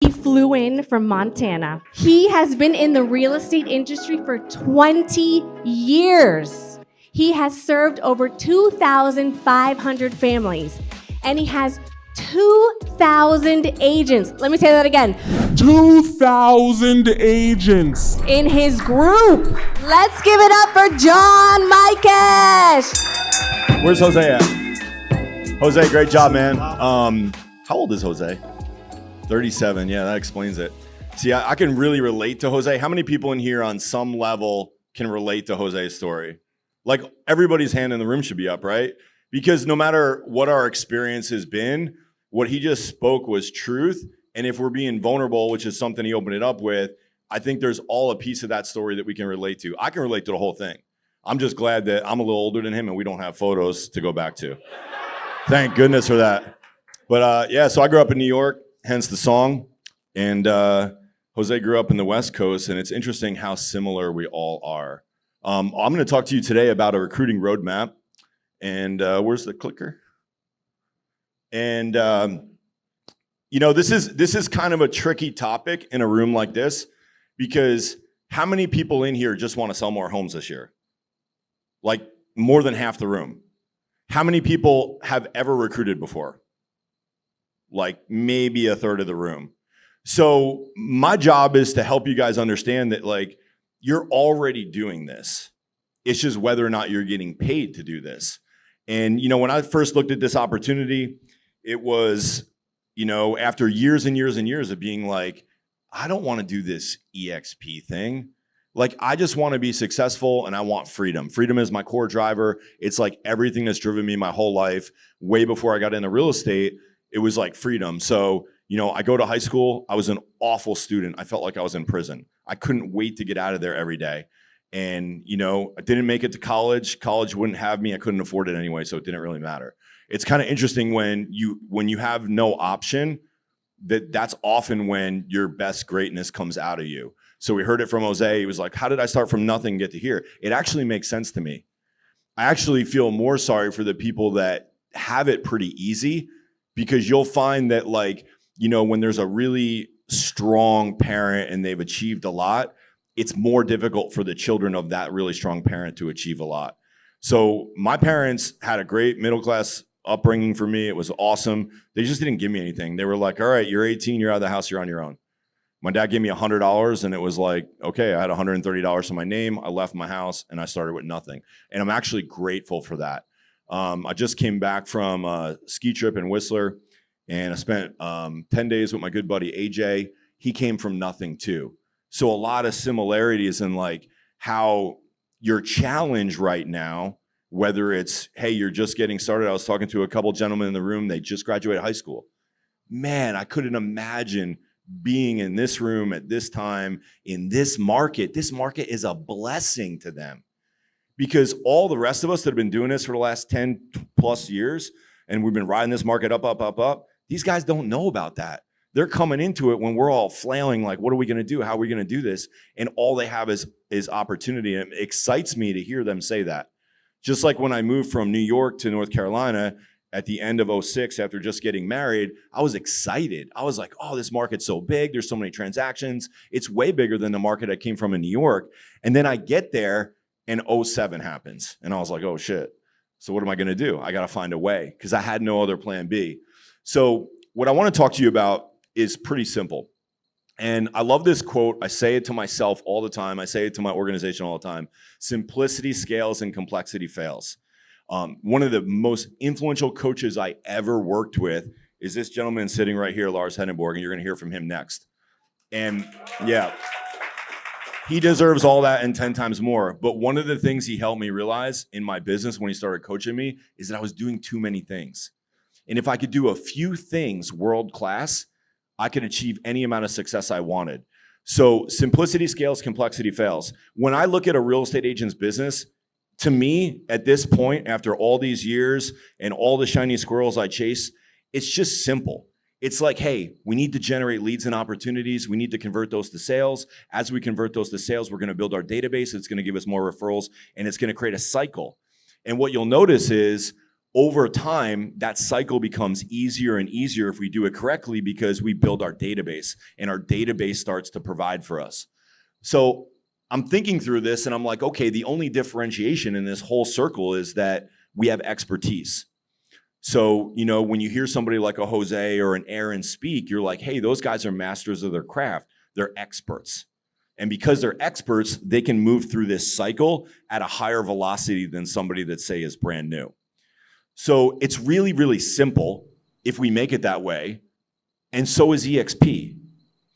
He flew in from Montana. He has been in the real estate industry for 20 years. He has served over 2,500 families, and he has 2,000 agents. Let me say that again. 2,000 agents in his group. Let's give it up for John Mikesh. Where's Jose at? Jose, great job, man. How old is Jose? 37. Yeah, that explains it. See, I can really relate to Jose. How many people in here on some level can relate to Jose's story? Like, everybody's hand in the room should be up, right? Because no matter what our experience has been, what he just spoke was truth. And if we're being vulnerable, which is something he opened it up with, I think there's all a piece of that story that we can relate to. I can relate to the whole thing. I'm just glad that I'm a little older than him and we don't have photos to go back to. Thank goodness for that. But yeah, so I grew up in New York, hence the song. And Jose grew up in the West Coast, and it's interesting how similar we all are. I'm going to talk to you today about a recruiting roadmap. And where's the clicker? And you know, this is kind of a tricky topic in a room like this, because how many people in here just want to sell more homes this year? Like, more than half the room. How many people have ever recruited before? Like, maybe a third of the room. So my job is to help you guys understand that, like, you're already doing this. It's just whether or not you're getting paid to do this. And, you know, when I first looked at this opportunity, it was, you know, after years and years and years of being like, I don't want to do this eXp thing. Like, I just want to be successful and I want freedom. Freedom is my core driver. It's like everything that's driven me my whole life. Way before I got into real estate, it was like freedom. So, you know, I go to high school. I was an awful student. I felt like I was in prison. I couldn't wait to get out of there every day. And, you know, I didn't make it to college. College wouldn't have me. I couldn't afford it anyway, so it didn't really matter. It's kind of interesting when you have no option, that's often when your best greatness comes out of you. So we heard it from Jose. He was like, how did I start from nothing and get to here? It actually makes sense to me. I actually feel more sorry for the people that have it pretty easy, because you'll find that, like, you know, when there's a really strong parent and they've achieved a lot, it's more difficult for the children of that really strong parent to achieve a lot. So my parents had a great middle-class upbringing for me. It was awesome. They just didn't give me anything. They were like, all right, you're 18, you're out of the house, you're on your own. My dad gave me $100, and it was like, okay, I had $130 to my name. I left my house and I started with nothing. And I'm actually grateful for that. I just came back from a ski trip in Whistler, and I spent 10 days with my good buddy, AJ. He came from nothing too. So a lot of similarities in, like, how your challenge right now, whether it's, hey, you're just getting started. I was talking to a couple gentlemen in the room. They just graduated high school. Man, I couldn't imagine being in this room at this time in this market. This market is a blessing to them, because all the rest of us that have been doing this for the last 10 plus years, and we've been riding this market up, up, up, up, these guys don't know about that. They're coming into it when we're all flailing, like, what are we going to do? How are we going to do this? And all they have is opportunity. And it excites me to hear them say that. Just like when I moved from New York to North Carolina at the end of 06, after just getting married, I was excited. I was like, oh, this market's so big. There's so many transactions. It's way bigger than the market I came from in New York. And then I get there and 07 happens. And I was like, oh shit. So what am I going to do? I got to find a way, because I had no other plan B. So what I want to talk to you about is pretty simple. And I love this quote. I say it to myself all the time. I say it to my organization all the time. Simplicity scales and complexity fails. One of the most influential coaches I ever worked with is this gentleman sitting right here, Lars Henneborg, and you're going to hear from him next. And yeah, he deserves all that and 10 times more. But one of the things he helped me realize in my business when he started coaching me is that I was doing too many things. And if I could do a few things world-class, I could achieve any amount of success I wanted. So simplicity scales, complexity fails. When I look at a real estate agent's business, to me, at this point, after all these years and all the shiny squirrels I chase, it's just simple. It's like, hey, we need to generate leads and opportunities. We need to convert those to sales. As we convert those to sales, we're going to build our database. It's going to give us more referrals, and it's going to create a cycle. And what you'll notice is over time, that cycle becomes easier and easier if we do it correctly because we build our database and our database starts to provide for us. So I'm thinking through this and I'm like, okay, the only differentiation in this whole circle is that we have expertise. So, when you hear somebody like a Jose or an Aaron speak, you're like, hey, those guys are masters of their craft. They're experts. And because they're experts, they can move through this cycle at a higher velocity than somebody that, say, is brand new. So it's really, really simple if we make it that way. And so is eXp.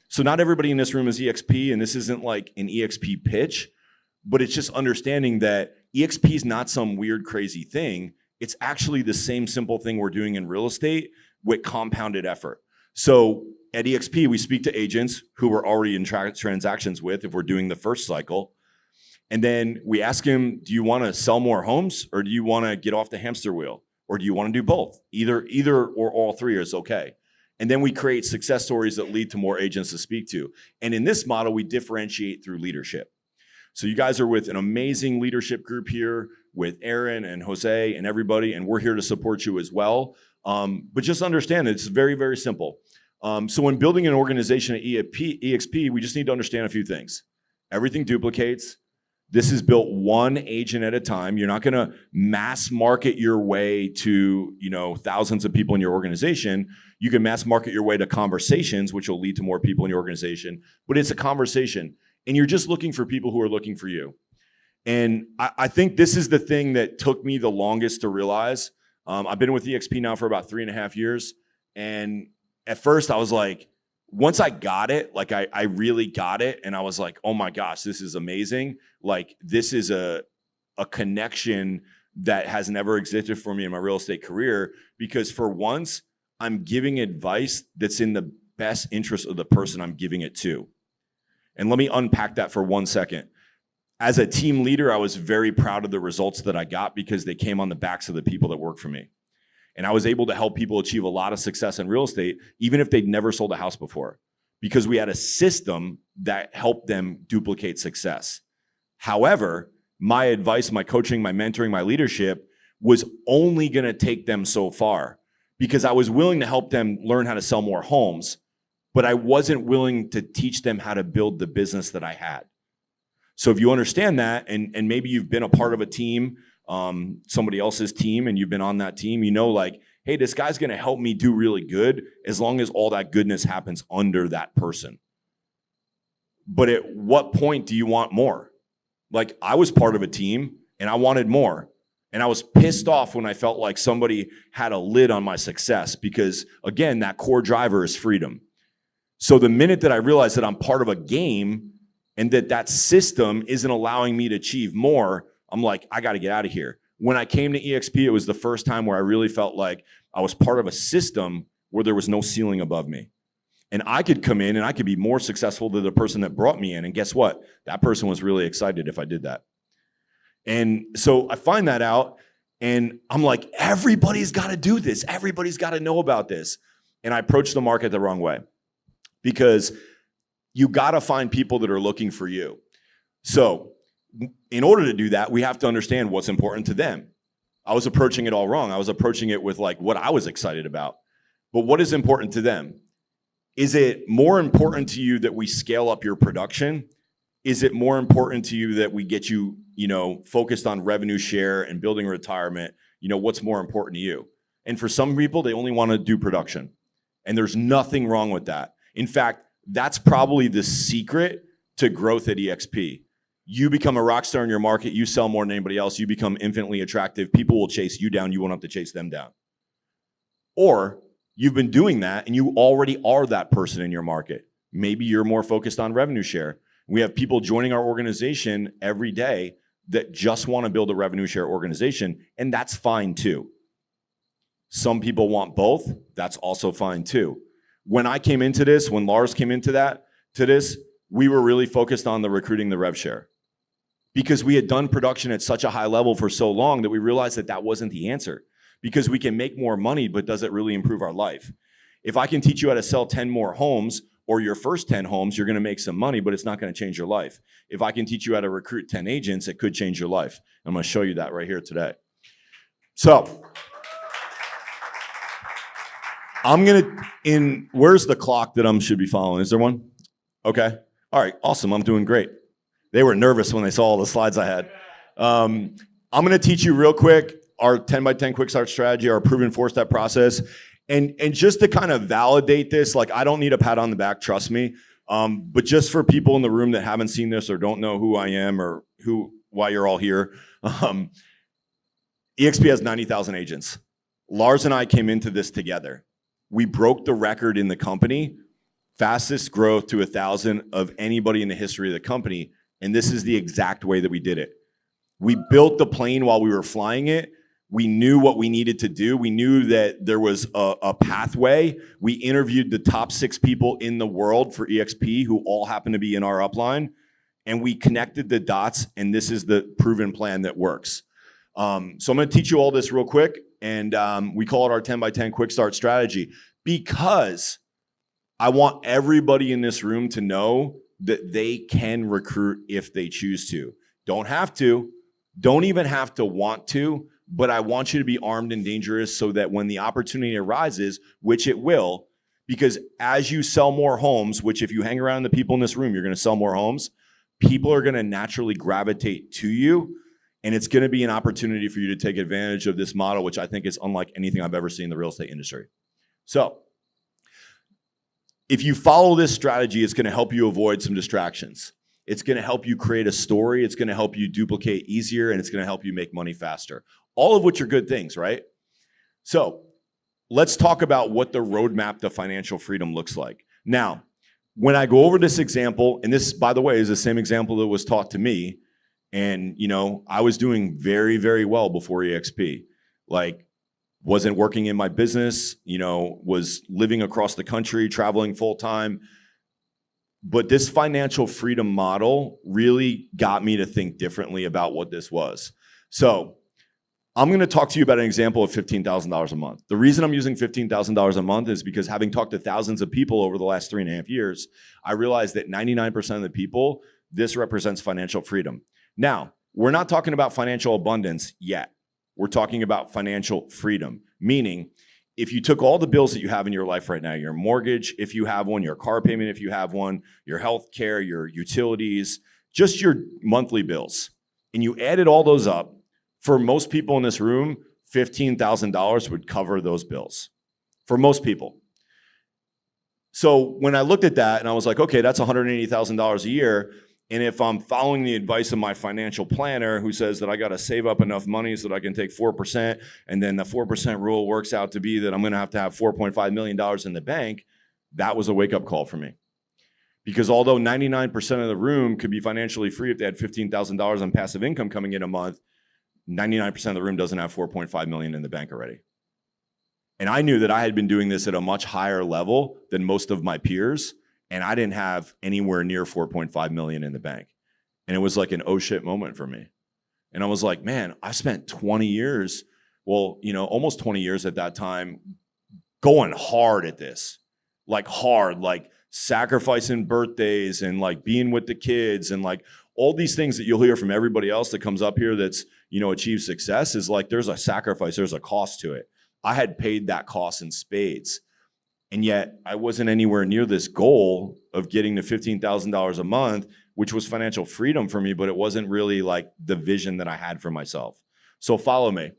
So not everybody in this room is eXp, and this isn't like an eXp pitch, but it's just understanding that eXp is not some weird, crazy thing. It's actually the same simple thing we're doing in real estate with compounded effort. So at eXp, we speak to agents who we're already in transactions with if we're doing the first cycle. And then we ask him, do you want to sell more homes or do you want to get off the hamster wheel? Or do you want to do both? Either or all three is okay. And then we create success stories that lead to more agents to speak to. And in this model, we differentiate through leadership. So you guys are with an amazing leadership group here with Aaron and Jose and everybody, and we're here to support you as well. But just understand that it's very, very simple. So when building an organization at eXp, we just need to understand a few things. Everything duplicates. This is built one agent at a time. You're not going to mass market your way to, thousands of people in your organization. You can mass market your way to conversations, which will lead to more people in your organization. But it's a conversation. And you're just looking for people who are looking for you. And I think this is the thing that took me the longest to realize. I've been with eXp now for about 3.5 years. And at first I was like, once I got it, like I really got it. And I was like, oh my gosh, this is amazing. Like this is a connection that has never existed for me in my real estate career, because for once I'm giving advice that's in the best interest of the person I'm giving it to. And let me unpack that for 1 second. As a team leader, I was very proud of the results that I got because they came on the backs of the people that work for me. And I was able to help people achieve a lot of success in real estate, even if they'd never sold a house before, because we had a system that helped them duplicate success. However, my advice, my coaching, my mentoring, my leadership was only going to take them so far, because I was willing to help them learn how to sell more homes, but I wasn't willing to teach them how to build the business that I had. So if you understand that, and maybe you've been a part of a team, somebody else's team, and you've been on that team, like, hey, this guy's going to help me do really good as long as all that goodness happens under that person. But at what point do you want more? Like, I was part of a team and I wanted more. And I was pissed off when I felt like somebody had a lid on my success, because again, that core driver is freedom. So the minute that I realized that I'm part of a game and that system isn't allowing me to achieve more, I'm like, I got to get out of here. When I came to eXp, it was the first time where I really felt like I was part of a system where there was no ceiling above me. And I could come in and I could be more successful than the person that brought me in. And guess what? That person was really excited if I did that. And so I find that out and I'm like, everybody's got to do this. Everybody's got to know about this. And I approached the market the wrong way, because you got to find people that are looking for you. So in order to do that, we have to understand what's important to them. I was approaching it all wrong. I was approaching it with like what I was excited about. But what is important to them? Is it more important to you that we scale up your production? Is it more important to you that we get you, focused on revenue share and building retirement? What's more important to you? And for some people, they only want to do production. And there's nothing wrong with that. In fact, that's probably the secret to growth at eXp. You become a rock star in your market, you sell more than anybody else, you become infinitely attractive, people will chase you down, you won't have to chase them down. Or you've been doing that and you already are that person in your market. Maybe you're more focused on revenue share. We have people joining our organization every day that just want to build a revenue share organization, and that's fine too. Some people want both, that's also fine too. When I came into this, when Lars came into this, we were really focused on the recruiting the rev share, because we had done production at such a high level for so long that we realized that wasn't the answer, because we can make more money, but does it really improve our life? If I can teach you how to sell 10 more homes or your first 10 homes, you're going to make some money, but it's not going to change your life. If I can teach you how to recruit 10 agents, it could change your life. I'm going to show you that right here today. So where's the clock that I should be following? Is there one? Okay. All right, awesome, I'm doing great. They were nervous when they saw all the slides I had. I'm gonna teach you real quick our 10 by 10 quick start strategy, our proven 4-step process. And just to kind of validate this, like I don't need a pat on the back, trust me. But just for people in the room that haven't seen this or don't know who I am or why you're all here, eXp has 90,000 agents. Lars and I came into this together. We broke the record in the company, fastest growth to 1,000 of anybody in the history of the company. And this is the exact way that we did it. We built the plane while we were flying it. We knew what we needed to do. We knew that there was a pathway. We interviewed the top 6 people in the world for eXp who all happen to be in our upline. And we connected the dots, and this is the proven plan that works. So I'm gonna teach you all this real quick, and we call it our 10 by 10 quick start strategy because I want everybody in this room to know that they can recruit if they choose to. Don't have to, don't even have to want to, but I want you to be armed and dangerous so that when the opportunity arises, which it will, because as you sell more homes, which if you hang around the people in this room, you're gonna sell more homes, people are gonna naturally gravitate to you, and it's gonna be an opportunity for you to take advantage of this model, which I think is unlike anything I've ever seen in the real estate industry. So, if you follow this strategy, it's gonna help you avoid some distractions. It's gonna help you create a story, it's gonna help you duplicate easier, and it's gonna help you make money faster. All of which are good things, right? So let's talk about what the roadmap to financial freedom looks like. Now, when I go over this example, and this, by the way, is the same example that was taught to me, and I was doing very, very well before eXp. Like, wasn't working in my business, was living across the country, traveling full time. But this financial freedom model really got me to think differently about what this was. So I'm gonna talk to you about an example of $15,000 a month. The reason I'm using $15,000 a month is because having talked to thousands of people over the last 3.5 years, I realized that 99% of the people, this represents financial freedom. Now, we're not talking about financial abundance yet. We're talking about financial freedom, meaning if you took all the bills that you have in your life right now, your mortgage, if you have one, your car payment, if you have one, your health care, your utilities, just your monthly bills, and you added all those up, for most people in this room, $15,000 would cover those bills. For most people. So when I looked at that and I was like, okay, that's $180,000 a year. And if I'm following the advice of my financial planner who says that I got to save up enough money so that I can take 4%, and then the 4% rule works out to be that I'm going to have $4.5 million in the bank, that was a wake-up call for me. Because although 99% of the room could be financially free if they had $15,000 on passive income coming in a month, 99% of the room doesn't have 4.5 million in the bank already. And I knew that I had been doing this at a much higher level than most of my peers, and I didn't have anywhere near 4.5 million in the bank. And it was like an oh shit moment for me. And I was like, man, I spent 20 years, almost 20 years at that time, going hard at this. Like hard, like sacrificing birthdays and like being with the kids and like all these things that you'll hear from everybody else that comes up here that's, achieved success is like there's a sacrifice, there's a cost to it. I had paid that cost in spades. And yet I wasn't anywhere near this goal of getting to $15,000 a month, which was financial freedom for me, but it wasn't really like the vision that I had for myself. So follow me.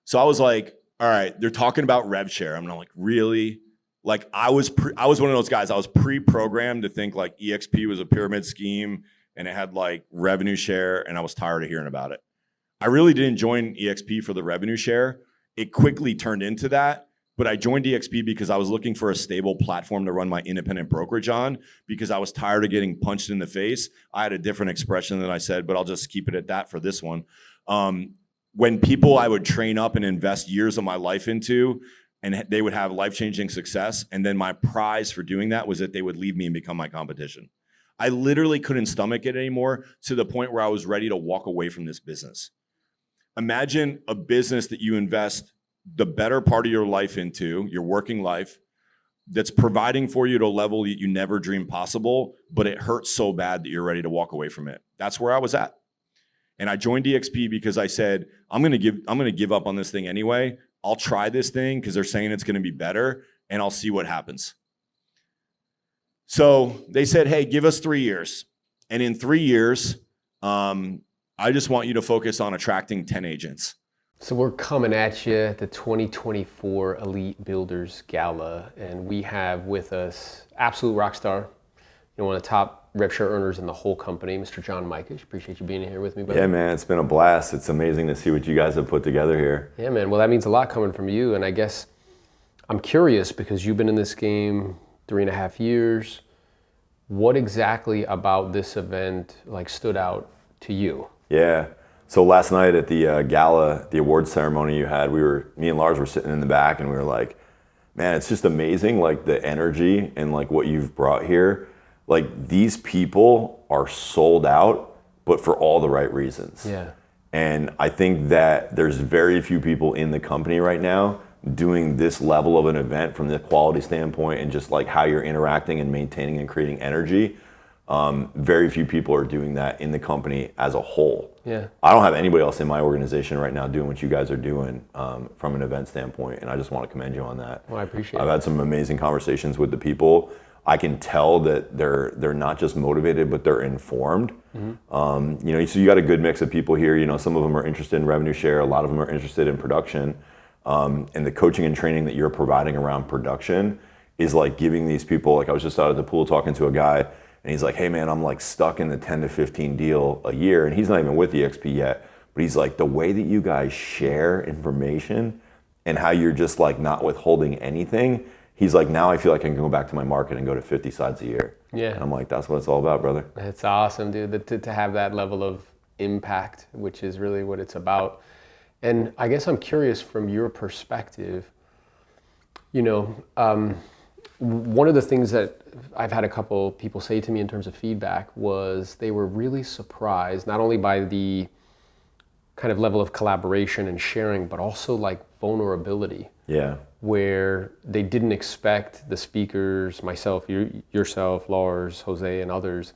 So I was like, all right, they're talking about rev share. I'm like, really? Like I was one of those guys, I was pre-programmed to think like eXp was a pyramid scheme and it had like revenue share, and I was tired of hearing about it. I really didn't join eXp for the revenue share. It quickly turned into that, but I joined eXp because I was looking for a stable platform to run my independent brokerage on because I was tired of getting punched in the face. I had a different expression than I said, but I'll just keep it at that for this one. When people I would train up and invest years of my life into, and they would have life-changing success, and then my prize for doing that was that they would leave me and become my competition. I literally couldn't stomach it anymore to the point where I was ready to walk away from this business. Imagine a business that you invest the better part of your life into, your working life, that's providing for you at a level that you never dreamed possible, but it hurts so bad that you're ready to walk away from it. That's where I was at. And I joined eXp because I said, I'm gonna give up on this thing anyway, I'll try this thing because they're saying it's going to be better, and I'll see what happens. So they said, hey, give us 3 years. And in 3 years, I just want you to focus on attracting 10 agents. So we're coming at you at the 2024 Elite Builders Gala, and we have with us absolute rock star, one of the top rev share earners in the whole company, Mr. John Mikesh. Appreciate you being here with me, buddy. Yeah, man, it's been a blast. It's amazing to see what you guys have put together here. Yeah, man. Well, that means a lot coming from you, and I guess I'm curious because you've been in this game 3.5 years. What exactly about this event stood out to you? Yeah. So last night at the gala, the awards ceremony you had, me and Lars were sitting in the back, and we were like, man, it's just amazing, the energy and what you've brought here. These people are sold out, but for all the right reasons. Yeah. And I think that there's very few people in the company right now doing this level of an event from the quality standpoint and just how you're interacting and maintaining and creating energy. Very few people are doing that in the company as a whole. Yeah. I don't have anybody else in my organization right now doing what you guys are doing from an event standpoint, and I just want to commend you on that. Well, I appreciate it. I've had some amazing conversations with the people. I can tell that they're not just motivated, but they're informed. Mm-hmm. So you got a good mix of people here. Some of them are interested in revenue share. A lot of them are interested in production. And the coaching and training that you're providing around production is giving these people, I was just out at the pool talking to a guy, and he's like, hey man, I'm stuck in the 10 to 15 deal a year. And he's not even with eXp yet, but he's like, the way that you guys share information and how you're just not withholding anything, he's like, now I feel like I can go back to my market and go to 50 sides a year. Yeah. And I'm like, that's what it's all about, brother. It's awesome, dude, to have that level of impact, which is really what it's about. And I guess I'm curious from your perspective, one of the things that I've had a couple people say to me in terms of feedback was they were really surprised, not only by the kind of level of collaboration and sharing, but also vulnerability. Yeah. Where they didn't expect the speakers, myself, yourself, Lars, Jose, and others,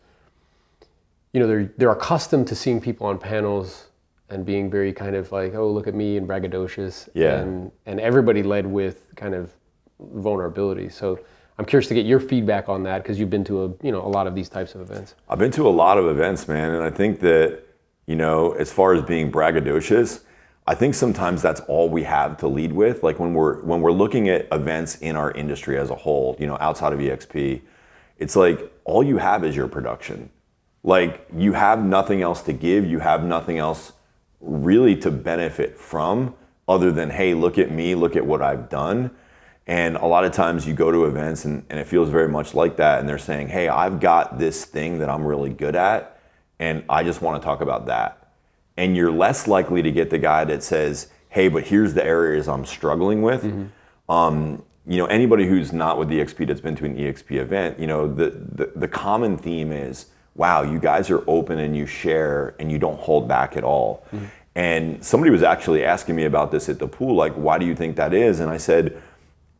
they're accustomed to seeing people on panels and being very kind of oh, look at me, and braggadocious. Yeah. And everybody led with kind of vulnerability. So I'm curious to get your feedback on that because you've been to a lot of these types of events. I've been to a lot of events, man, and I think that, as far as being braggadocious, I think sometimes that's all we have to lead with. When we're looking at events in our industry as a whole, outside of eXp, it's all you have is your production. You have nothing else to give. You have nothing else really to benefit from other than, hey, look at me, look at what I've done. And a lot of times you go to events and it feels very much like that. And they're saying, hey, I've got this thing that I'm really good at, and I just want to talk about that. And you're less likely to get the guy that says, hey, but here's the areas I'm struggling with. Mm-hmm. Anybody who's not with eXp that's been to an eXp event, the common theme is, wow, you guys are open and you share and you don't hold back at all. Mm-hmm. And somebody was actually asking me about this at the pool, why do you think that is? And I said,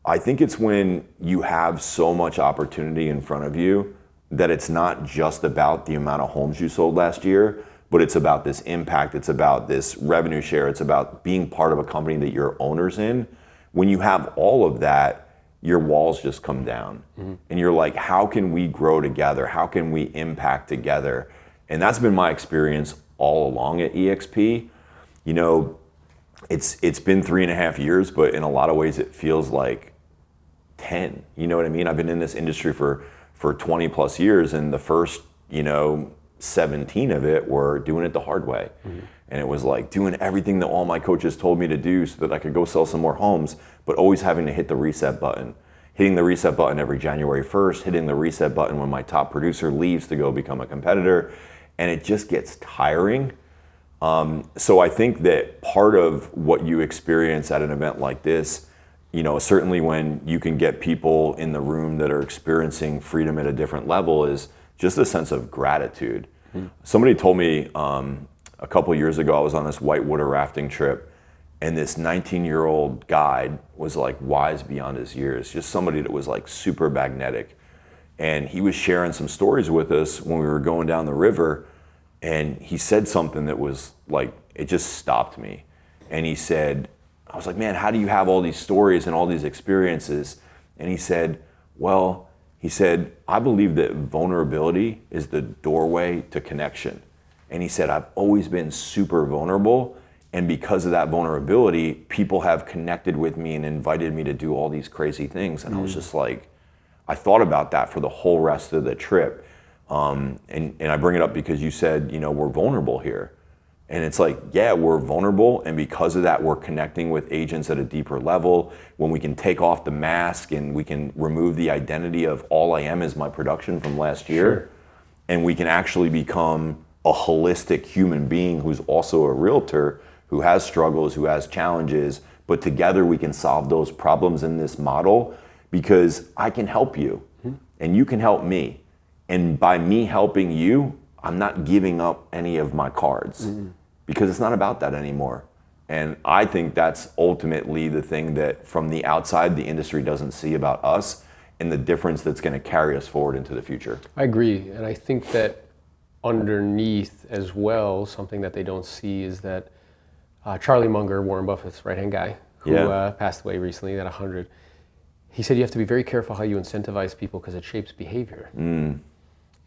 I think it's when you have so much opportunity in front of you that it's not just about the amount of homes you sold last year, but it's about this impact, it's about this revenue share, it's about being part of a company that you're owners in. When you have all of that, your walls just come down. Mm-hmm. And you're like, how can we grow together? How can we impact together? And that's been my experience all along at eXp. It's been 3.5 years, but in a lot of ways it feels like 10. You know what I mean? I've been in this industry for 20 plus years, and the first, 17 of it were doing it the hard way. Mm-hmm. And it was doing everything that all my coaches told me to do so that I could go sell some more homes, but always having to hit the reset button. Hitting the reset button every January 1st, hitting the reset button when my top producer leaves to go become a competitor, and it just gets tiring. So I think that part of what you experience at an event like this, certainly when you can get people in the room that are experiencing freedom at a different level, is just a sense of gratitude. Mm-hmm. Somebody told me a couple years ago, I was on this whitewater rafting trip, and this 19-year-old guide was wise beyond his years, just somebody that was super magnetic. And he was sharing some stories with us when we were going down the river, and he said something that was it just stopped me. And he said, I was like, man, how do you have all these stories and all these experiences? And he said, well, I believe that vulnerability is the doorway to connection. And he said, I've always been super vulnerable. And because of that vulnerability, people have connected with me and invited me to do all these crazy things. And I was just like, I thought about that for the whole rest of the trip. And I bring it up because you said, we're vulnerable here. And it's like, yeah, we're vulnerable. And because of that, we're connecting with agents at a deeper level. When we can take off the mask and we can remove the identity of all I am is my production from last year. Sure. And we can actually become a holistic human being who's also a realtor, who has struggles, who has challenges, but together we can solve those problems in this model because I can help you and you can help me. And by me helping you, I'm not giving up any of my cards because it's not about that anymore. And I think that's ultimately the thing that from the outside, the industry doesn't see about us and the difference that's going to carry us forward into the future. I agree. And I think that underneath as well, something that they don't see is that Charlie Munger, Warren Buffett's right-hand guy, who passed away recently at 100, he said you have to be very careful how you incentivize people because it shapes behavior.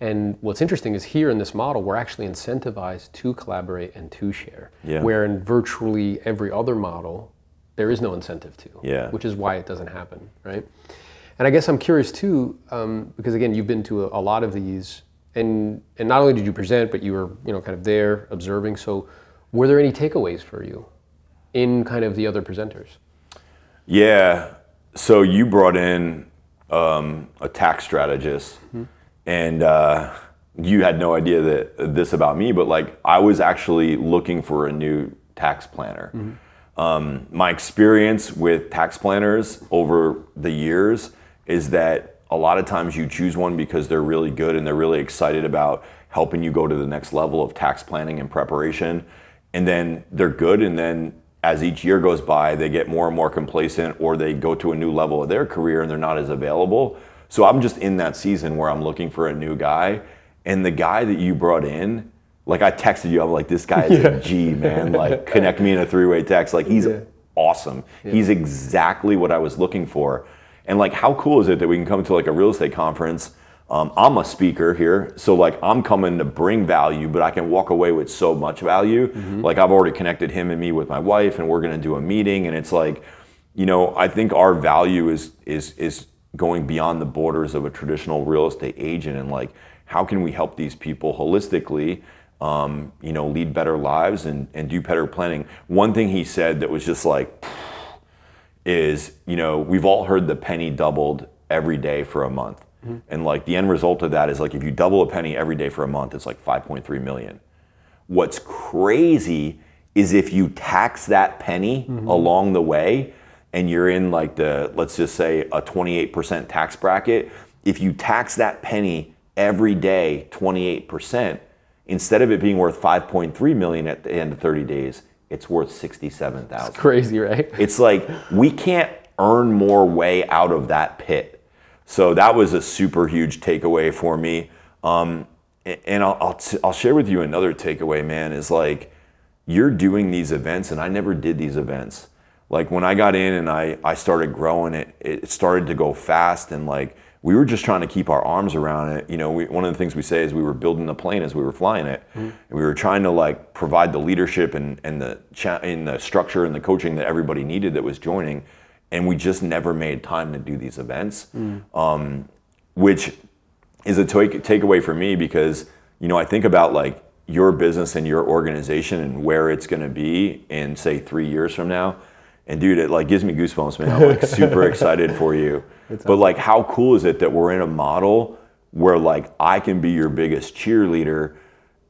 And what's interesting is here in this model, we're actually incentivized to collaborate and to share. Where in virtually every other model, there is no incentive to, which is why it doesn't happen, right? And I guess I'm curious too, because again, you've been to a lot of these, and not only did you present, but you were kind of there observing. So were there any takeaways for you in kind of the other presenters? Yeah, so you brought in a tax strategist. And you had no idea that this about me, but like I was actually looking for a new tax planner. My experience with tax planners over the years is that a lot of times you choose one because they're really good and they're really excited about helping you go to the next level of tax planning and preparation. And then they're good, and then as each year goes by, they get more and more complacent, or they go to a new level of their career and they're not as available. So I'm just in that season where I'm looking for a new guy. And the guy that you brought in, like I texted you, I'm like, this guy is a G, man. Like connect me in a three-way text. Like he's awesome. He's exactly what I was looking for. And like, how cool is it that we can come to like a real estate conference? I'm a speaker here. So like I'm coming to bring value, but I can walk away with so much value. Like I've already connected him and me with my wife, and we're going to do a meeting. And it's like, I think our value is going beyond the borders of a traditional real estate agent, and like how can we help these people holistically lead better lives and do better planning. One thing he said that was just like is we've all heard the penny doubled every day for a month, and like the end result of that is like if you double a penny every day for a month, it's like 5.3 million. What's crazy is if you tax that penny along the way, and you're in like let's just say a 28% tax bracket, if you tax that penny every day 28%, instead of it being worth 5.3 million at the end of 30 days, it's worth 67,000. It's crazy, right? It's like we can't earn more way out of that pit. So that was a super huge takeaway for me. And I'll share with you another takeaway, man, is like you're doing these events, and I never did these events. Like when I got in and I started growing, it started to go fast, and like we were just trying to keep our arms around it. One of the things we say is we were building the plane as we were flying it. And we were trying to like provide the leadership and the structure and the coaching that everybody needed that was joining, and we just never made time to do these events, which is a takeaway for me because I think about like your business and your organization and where it's going to be in say 3 years from now. And dude, it like gives me goosebumps, man. I'm like super excited for you. But like, how cool is it that we're in a model where like I can be your biggest cheerleader,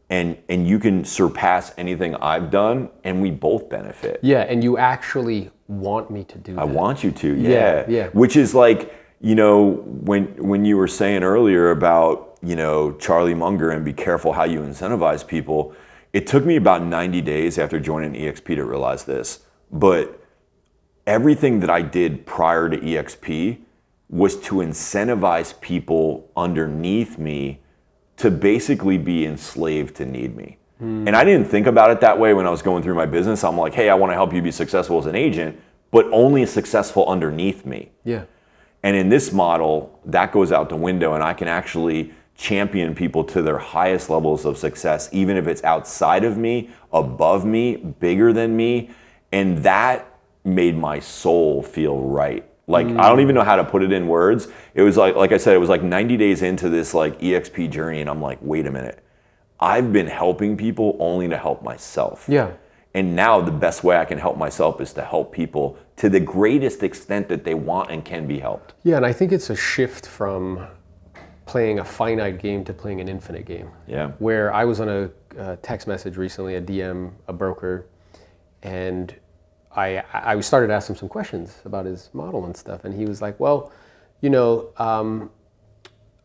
and you can surpass anything I've done, and we both benefit. Yeah, and you actually want me to do that. I want you to, yeah. Which is like, when you were saying earlier about, Charlie Munger and be careful how you incentivize people, it took me about 90 days after joining eXp to realize this. But everything that I did prior to eXp was to incentivize people underneath me to basically be enslaved to need me. And I didn't think about it that way when I was going through my business. I'm like, hey, I want to help you be successful as an agent, but only successful underneath me. Yeah. And in this model, that goes out the window, and I can actually champion people to their highest levels of success, even if it's outside of me, above me, bigger than me. And that made my soul feel right. Like, I don't even know how to put it in words. It was like I said, it was like 90 days into this like EXP journey, and I'm like, wait a minute. I've been helping people only to help myself. Yeah. And now the best way I can help myself is to help people to the greatest extent that they want and can be helped. Yeah, and I think it's a shift from playing a finite game to playing an infinite game. Yeah. Where I was on a text message recently, a DM, a broker, and I started to ask him some questions about his model and stuff, and he was like, well,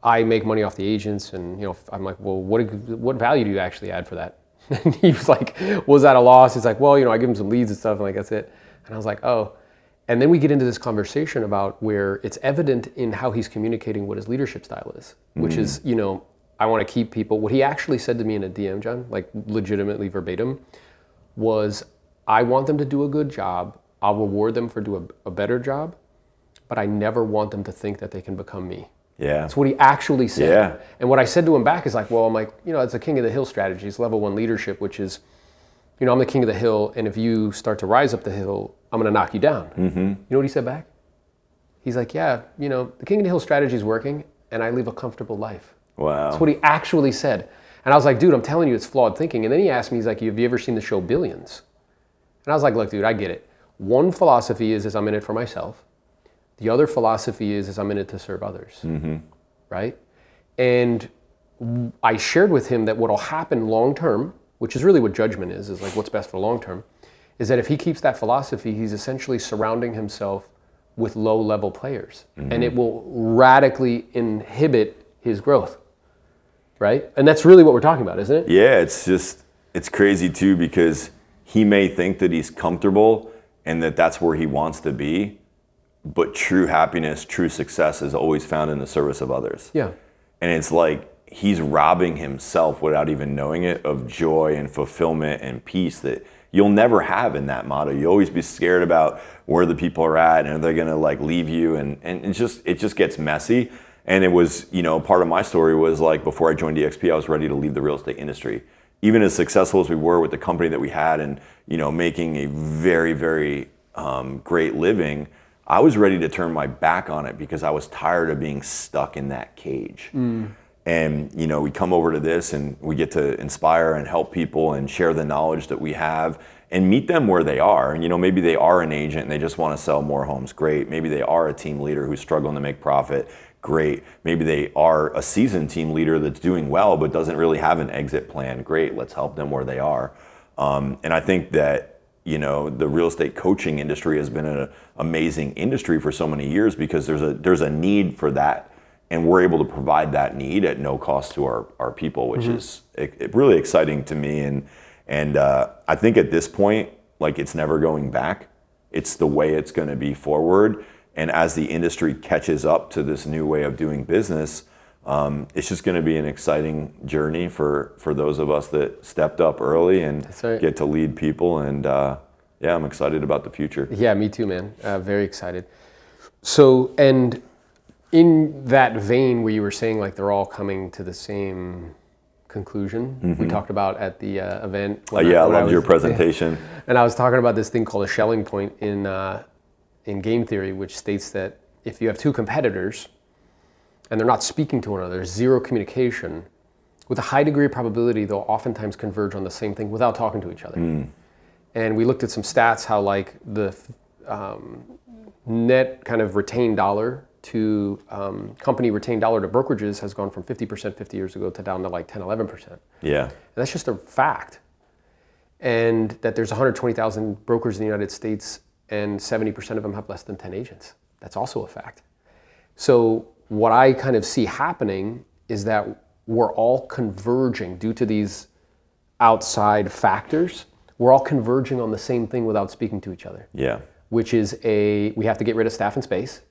I make money off the agents, and I'm like, well, what value do you actually add for that? And he was like, was that a loss? He's like, well, I give him some leads and stuff, and like, that's it. And I was like, oh. And then we get into this conversation about where it's evident in how he's communicating what his leadership style is, which is, I want to keep people. What he actually said to me in a DM, John, like legitimately verbatim, was, I want them to do a good job. I'll reward them for doing a better job, but I never want them to think that they can become me. Yeah. That's what he actually said. Yeah. And what I said to him back is like, well, I'm like, it's a king of the hill strategy. It's level 1 leadership, which is, I'm the king of the hill, and if you start to rise up the hill, I'm going to knock you down. Mm-hmm. You know what he said back? He's like, yeah, the king of the hill strategy is working, and I live a comfortable life. Wow. That's what he actually said. And I was like, dude, I'm telling you, it's flawed thinking. And then he asked me, he's like, have you ever seen the show Billions? And I was like, look, dude, I get it. One philosophy is I'm in it for myself. The other philosophy is I'm in it to serve others, right? And I shared with him that what'll happen long term, which is really what judgment is like what's best for the long term, is that if he keeps that philosophy, he's essentially surrounding himself with low-level players, and it will radically inhibit his growth, right? And that's really what we're talking about, isn't it? Yeah, it's crazy too, because he may think that he's comfortable and that that's where he wants to be, but true happiness, true success is always found in the service of others. Yeah. And it's like he's robbing himself without even knowing it of joy and fulfillment and peace that you'll never have in that model. You always be scared about where the people are at and are they gonna like leave you, and it just gets messy. And it was, part of my story was like before I joined eXp, I was ready to leave the real estate industry. Even as successful as we were with the company that we had and, making a very, very great living, I was ready to turn my back on it because I was tired of being stuck in that cage. And, we come over to this and we get to inspire and help people and share the knowledge that we have and meet them where they are. And, maybe they are an agent and they just want to sell more homes. Great. Maybe they are a team leader who's struggling to make profit. Great. Maybe they are a seasoned team leader that's doing well but doesn't really have an exit plan. Great. Let's help them where they are. And I think that, the real estate coaching industry has been an amazing industry for so many years because there's a need for that. And we're able to provide that need at no cost to our people, which is really exciting to me. And I think at this point, like it's never going back. It's the way it's going to be forward. And as the industry catches up to this new way of doing business, it's just going to be an exciting journey for those of us that stepped up early and get to lead people. And I'm excited about the future. Yeah, me too, man. Very excited. So, and in that vein where you were saying like they're all coming to the same conclusion, we talked about at the event. I loved your presentation. And I was talking about this thing called a Schelling point in game theory, which states that if you have two competitors and they're not speaking to one another, there's zero communication, with a high degree of probability, they'll oftentimes converge on the same thing without talking to each other. And we looked at some stats, how like the net kind of retained dollar to company retained dollar to brokerages has gone from 50% 50 years ago to down to like 10, 11%. Yeah. And that's just a fact. And that there's 120,000 brokers in the United States and 70% of them have less than 10 agents. That's also a fact. So what I kind of see happening is that we're all converging due to these outside factors. We're all converging on the same thing without speaking to each other. Yeah. Which is we have to get rid of staff and space,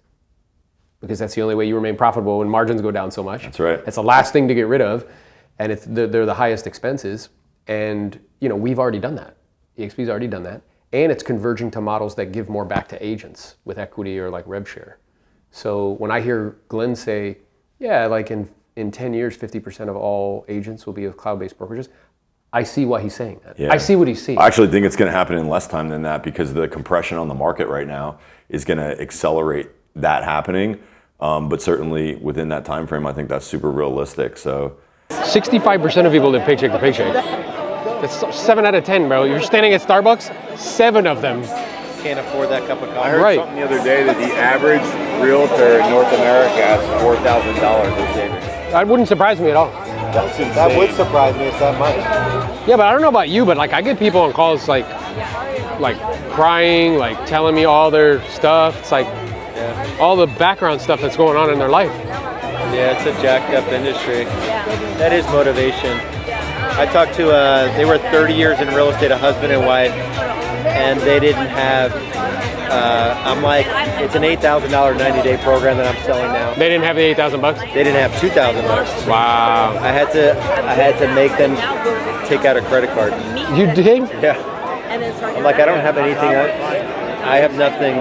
because that's the only way you remain profitable when margins go down so much. That's right. It's the last thing to get rid of, and they're the highest expenses. And we've already done that. eXp's already done that. and it's converging to models that give more back to agents with equity or like rev share. So when I hear Glenn say, yeah, like in 10 years, 50% of all agents will be with cloud-based brokerages, I see why he's saying that. Yeah. I see what he's seeing. I actually think it's going to happen in less time than that because the compression on the market right now is going to accelerate that happening. But certainly within that time frame, I think that's super realistic. So 65% of people live paycheck to paycheck. That's 7 out of 10, bro. You're standing at Starbucks, 7 of them can't afford that cup of coffee. I heard something the other day that the average realtor in North America has $4,000 in savings. That wouldn't surprise me at all. That would surprise me. It's that much. Yeah, but I don't know about you, but like I get people on calls like crying, like telling me all their stuff. It's like all the background stuff that's going on in their life. Yeah, it's a jacked up industry. That is motivation. I talked to, they were 30 years in real estate, a husband and wife, and they didn't have, I'm like, it's an $8,000 90-day program that I'm selling now. They didn't have the $8,000? They didn't have $2,000. Wow. I had to make them take out a credit card. You did? Yeah. I'm like, I don't have anything. I have nothing.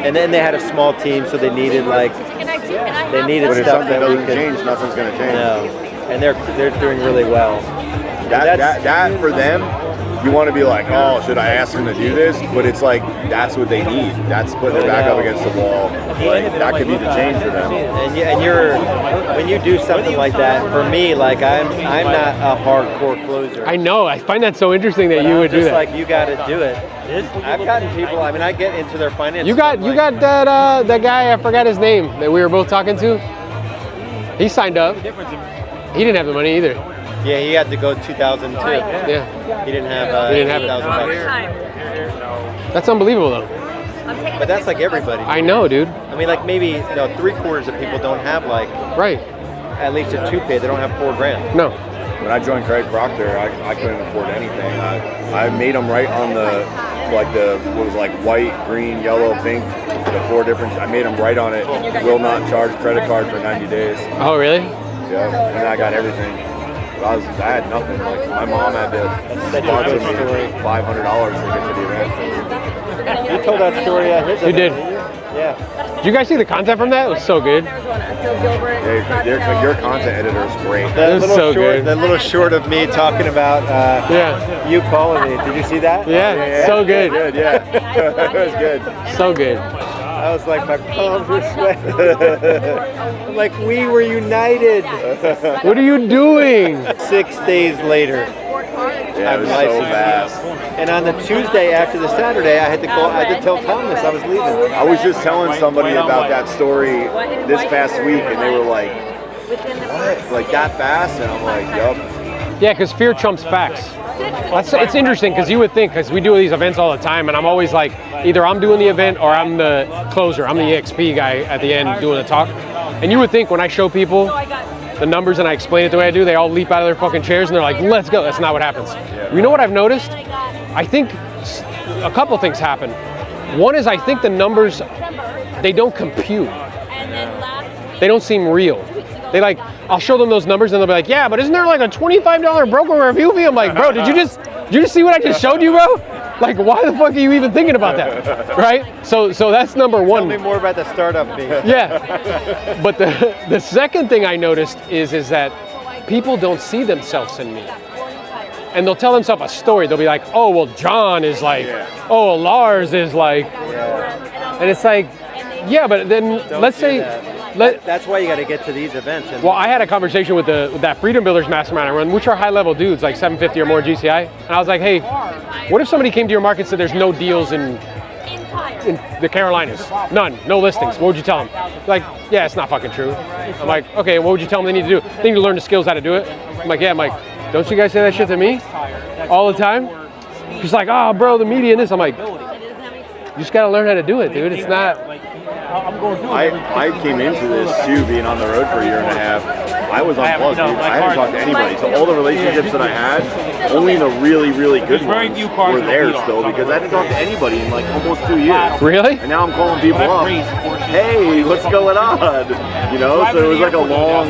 And then they had a small team, so they needed stuff that we could change. Nothing's going to change. No. And they're doing really well. That for them, you want to be like, oh, should I ask them to do this? But it's like that's what they need. That's putting their back up against the wall. Like that could be the change for them. And you're when you do something like that, for me, like I'm not a hardcore closer. I know. I find that so interesting that you would do that. Like you got to do it. I've gotten people. I mean, I get into their finances. You got that guy. I forgot his name that we were both talking to. He signed up. He didn't have the money either. Yeah, he had to go 2002. Yeah. He didn't have $8,000. That's unbelievable though. But that's like everybody. I know, dude. I mean, like maybe 3/4 of people don't have at least a 2-pay. They don't have $4,000. No. When I joined Craig Proctor, I couldn't afford anything. I made them right on what was like white, green, yellow, pink, the 4 different. I made them right on it. Will not charge credit card for 90 days. Oh, really? Yeah, and I got everything. I had nothing. Like my mom had to sponsor me $500 to get to the event. You told that story at his event. You did. Yeah. Did you guys see the content from that? It was so good. Yeah, your content editor is great. That good. little short of me talking about you calling me. Did you see that? Yeah, so good. Good, yeah. It was good. So good. I was like, my palms were sweating. I'm like, we were united. What are you doing? 6 days later. Yeah, it was so fast. And on the Tuesday after the Saturday, I had to tell Thomas I was leaving. I was just telling somebody about that story this past week, and they were like, what? Like that fast? And I'm like, yup. Yeah, because fear trumps facts. It's interesting because you would think, because we do these events all the time, and I'm always like, either I'm doing the event or I'm the closer. I'm the eXp guy at the end doing the talk. And you would think when I show people the numbers and I explain it the way I do, they all leap out of their fucking chairs and they're like, let's go. That's not what happens. You know what I've noticed? I think a couple things happen. One is I think the numbers, they don't compute. They don't seem real. I'll show them those numbers and they'll be like, yeah, but isn't there like a $25 broker review fee? I'm like, bro, did you just see what I just showed you, bro? Like, why the fuck are you even thinking about that, right? So that's number one. Tell me more about the startup fee. Yeah, but the second thing I noticed is that people don't see themselves in me. And they'll tell themselves a story. They'll be like, oh, well, John is like, oh, Lars is like. And it's like, yeah, but then let's say, that's why you got to get to these events. Well, I had a conversation with that Freedom Builders Mastermind I run, which are high-level dudes, like 750 or more GCI. And I was like, hey, what if somebody came to your market and said there's no deals in the Carolinas? None, no listings. What would you tell them? Like, yeah, it's not fucking true. I'm like, okay, what would you tell them they need to do? They need to learn the skills how to do it. I'm like, don't you guys say that shit to me all the time? She's like, oh, bro, the media and this. I'm like, you just got to learn how to do it, dude. It's not. I came into this too, being on the road for a year and a half. I was unplugged, dude. I hadn't talked to anybody. So all the relationships that I had, only the really, really good ones were there still because I hadn't talked to anybody in like almost 2 years. Really? And now I'm calling people up. hey, what's going on? You know, so it was like a long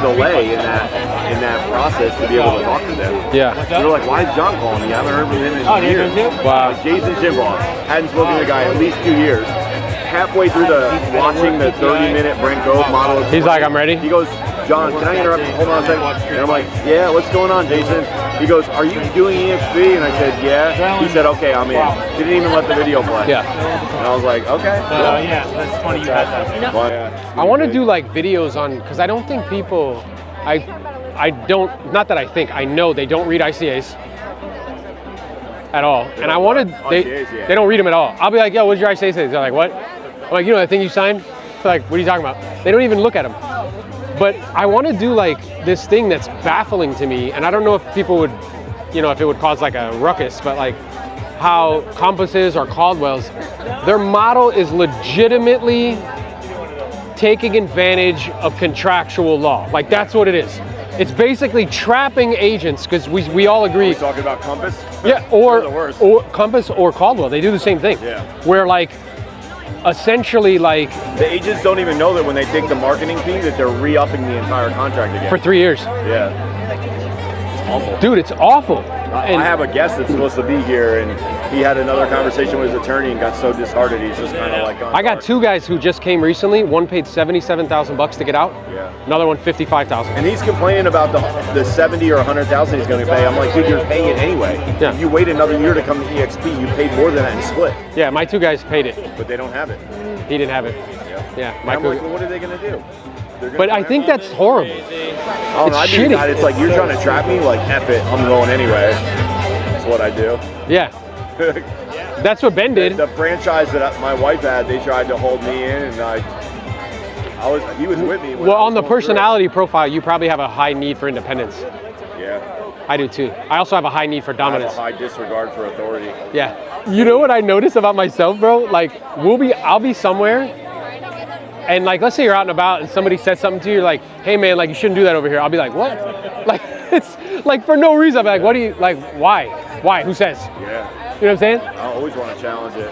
delay in that process to be able to talk to them. Yeah. They were like, why is John calling me? I haven't heard from him in years. Wow. Jason Chimbaugh, hadn't spoken to the guy at least 2 years. Halfway through watching the 30-minute Brent Gove model. He's like, I'm ready. He goes, John, can I interrupt you? Hold on a second. And I'm like, yeah, what's going on, Jason? He goes, are you doing EXP? And I said, yeah. He said, okay, I'm in. Didn't even let the video play. Yeah. And I was like, okay. Yeah, that's 20 you had that. I want to do like videos on, because I don't think people, I don't, not that I think, I know they don't read ICAs at all. And I wanted, they don't read them at all. I'll be like, yo, what's your ICA say? They're like, what? I'm like, you know that thing you signed? They're like, what are you talking about? They don't even look at them. But I want to do like this thing that's baffling to me, and I don't know if people would, you know, if it would cause like a ruckus, but like how Compasses or Caldwell's, their model is legitimately taking advantage of contractual law. Like that's what it is. It's basically trapping agents, because we all agree. Are we talking about Compass? Yeah, or Compass or Caldwell. They do the same thing. Yeah. Where like, essentially like the agents don't even know that when they take the marketing fee that they're re-upping the entire contract again. For 3 years. Yeah. It's awful. Dude, it's awful. I have a guest that's supposed to be here, and he had another conversation with his attorney and got so disheartened he's just kind of like I got 2 guys who just came recently. One paid $77,000 to get out. Yeah. Another one $55,000. And he's complaining about the 70 or 100,000 he's going to pay. I'm like, dude, you're paying it anyway. Yeah. If you wait another year to come to EXP, you paid more than that in split. Yeah, my 2 guys paid it. But they don't have it. He didn't have it. Yeah. I'm like, well, what are they going to do? But I think that's horrible. I don't know. It's I mean, shitty. it's like, you're trying to trap me? Like, F it. I'm going anyway. That's what I do. Yeah. That's what Ben did. The franchise that my wife had, they tried to hold me in, and he was with me. Well, on the personality profile, you probably have a high need for independence. Yeah. I do too. I also have a high need for dominance. I have a high disregard for authority. Yeah. You know what I noticed about myself, bro? Like, I'll be somewhere, and like, let's say you're out and about, and somebody says something to you, like, hey man, like you shouldn't do that over here. I'll be like, what? Like, it's like for no reason. I'll be like, what do you, like, why? Why? Who says? Yeah. You know what I'm saying? I always want to challenge it.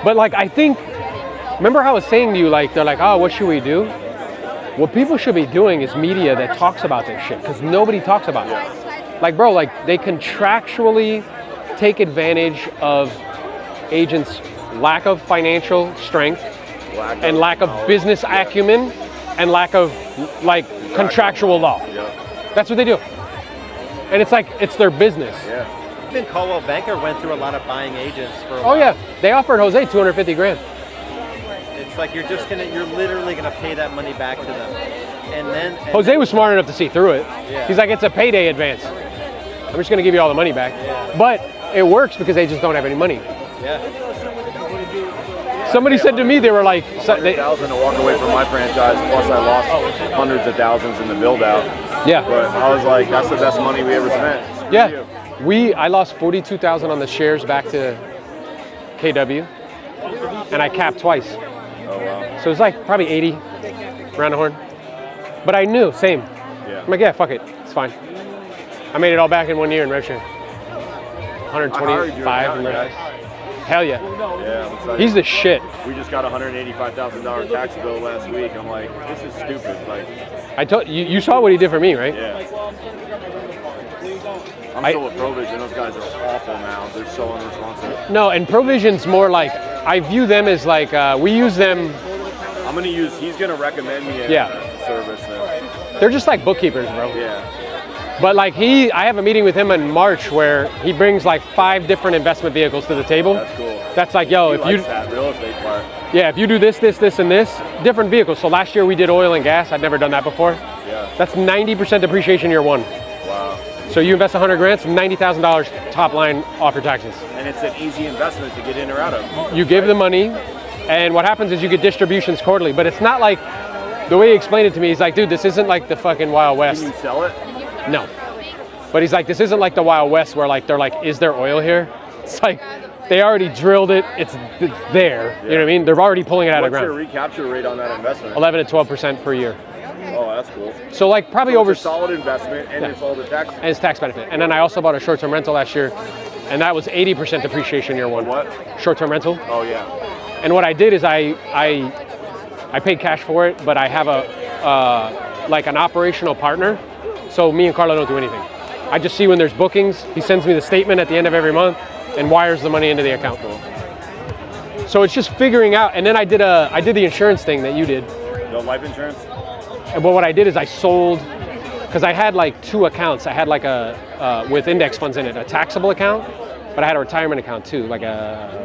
But like, I think, remember how I was saying to you, like, they're like, oh, what should we do? What people should be doing is media that talks about this shit, because nobody talks about it. Like, bro, like they contractually take advantage of agents' lack of financial strength and lack of business acumen and lack of like contractual law. That's what they do. And it's like, it's their business. Yeah. I think Caldwell Banker went through a lot of buying agents for a Oh while. yeah, they offered Jose 250 grand. It's like you're literally gonna pay that money back to them. And Jose was smart enough to see through it. Yeah. He's like, it's a payday advance. I'm just gonna give you all the money back. Yeah. But it works because they just don't have any money. Yeah. Somebody said to me, they were like, $100,000 to walk away from my franchise, plus I lost hundreds of thousands in the build out. Yeah. But I was like, that's the best money we ever spent. Yeah. I lost 42,000 on the shares back to KW, and I capped twice. Oh wow. So it was like probably 80 around the horn. But I knew, same. Yeah. I'm like, yeah, fuck it, it's fine. I made it all back in 1 year in rev share. 125 in rev. Hell yeah. Yeah. I'm excited. He's the shit. We just got a $185,000 tax bill last week. I'm like, this is stupid. Like, I told you, you saw what he did for me, right? yeah. I'm still with Provision. Those guys are awful now. They're so unresponsive. No, and Provision's more like, I view them as like, we use them. I'm gonna use. He's gonna recommend me a service. They're just like bookkeepers, bro. Yeah. But like I have a meeting with him in March where he brings like 5 different investment vehicles to the table. That's cool. That's like, yo, He likes that real estate part. Yeah, if you do this, this, this, and this, different vehicles. So last year we did oil and gas. I'd never done that before. Yeah. That's 90% depreciation year 1. Wow. So you invest $100 grand, it's $90,000 top line off your taxes. And it's an easy investment to get in or out of. You give the money, and what happens is you get distributions quarterly. But it's not like, the way he explained it to me, he's like, dude, this isn't like the fucking Wild West. Can you sell it? No. But he's like, this isn't like the Wild West where like they're like, is there oil here? It's like, they already drilled it, it's there. Yeah. You know what I mean? They're already pulling it out of the What's ground. your recapture rate on that investment? 11 to 12% per year. Oh, that's cool. So like probably So over. it's a solid investment, and it's all the tax. And it's tax benefit. And then I also bought a short-term rental last year, and that was 80% depreciation year 1. What? Short-term rental. Oh yeah. And what I did is I paid cash for it, but I have like an operational partner. So me and Carla don't do anything. I just see when there's bookings. He sends me the statement at the end of every month and wires the money into the account. So it's just figuring out. And then I did the insurance thing that you did. The life insurance? And what I did is I sold, because I had like 2 accounts. I had like with index funds in it, a taxable account, but I had a retirement account too.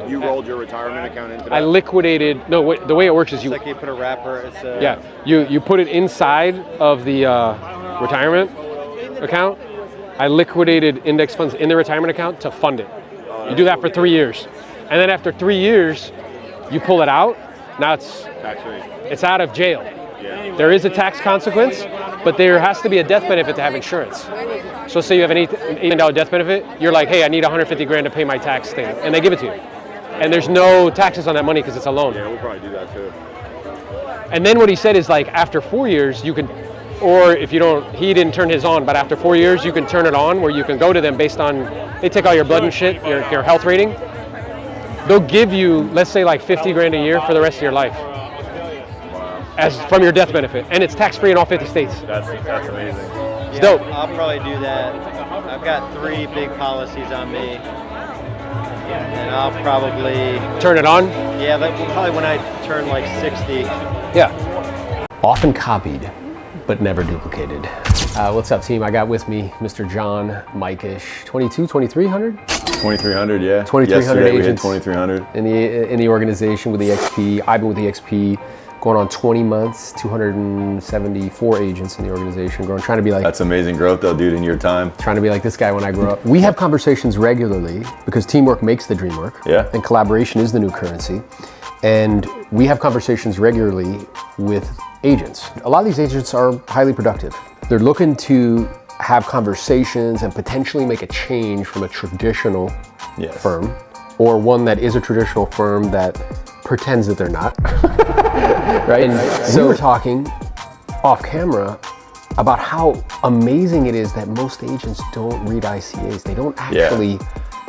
You rolled your retirement account into that? I liquidated, the way it works is It's like you put a wrapper. you put it inside of the retirement account. I liquidated index funds in the retirement account to fund it. You do that for 3 years. And then after 3 years, you pull it out. Now it's out of jail. Yeah. There is a tax consequence, but there has to be a death benefit to have insurance. So say you have an $8 death benefit, you're like, hey, I need 150 grand to pay my tax thing, and they give it to you. And there's no taxes on that money because it's a loan. Yeah, we'll probably do that too. And then what he said is like after 4 years, you can, or if you don't, he didn't turn his on, but after 4 years, you can turn it on where you can go to them based on, they take all your blood and shit, your health rating. They'll give you, let's say like 50 grand a year for the rest of your life. As from your death benefit, and it's tax-free in all 50 states. That's amazing. It's dope. I'll probably do that. I've got 3 big policies on me, and I'll probably Turn it on? Yeah, probably when I turn like 60. Yeah. Often copied, but never duplicated. What's up, team? I got with me Mr. John Mikesh, 2300? 2,300, yeah. 2,300 Yesterday agents. We had 2,300 in the organization with the eXp. I've been with the eXp going on 20 months, 274 agents in the organization, trying to be like... That's amazing growth though, dude, in your time. Trying to be like this guy when I grew up. We have conversations regularly because teamwork makes the dream work. Yeah. And collaboration is the new currency. And we have conversations regularly with agents. A lot of these agents are highly productive. They're looking to have conversations and potentially make a change from a traditional firm, or one that is a traditional firm that pretends that they're not. Right? And so we were talking off camera about how amazing it is that most agents don't read ICAs. They don't actually.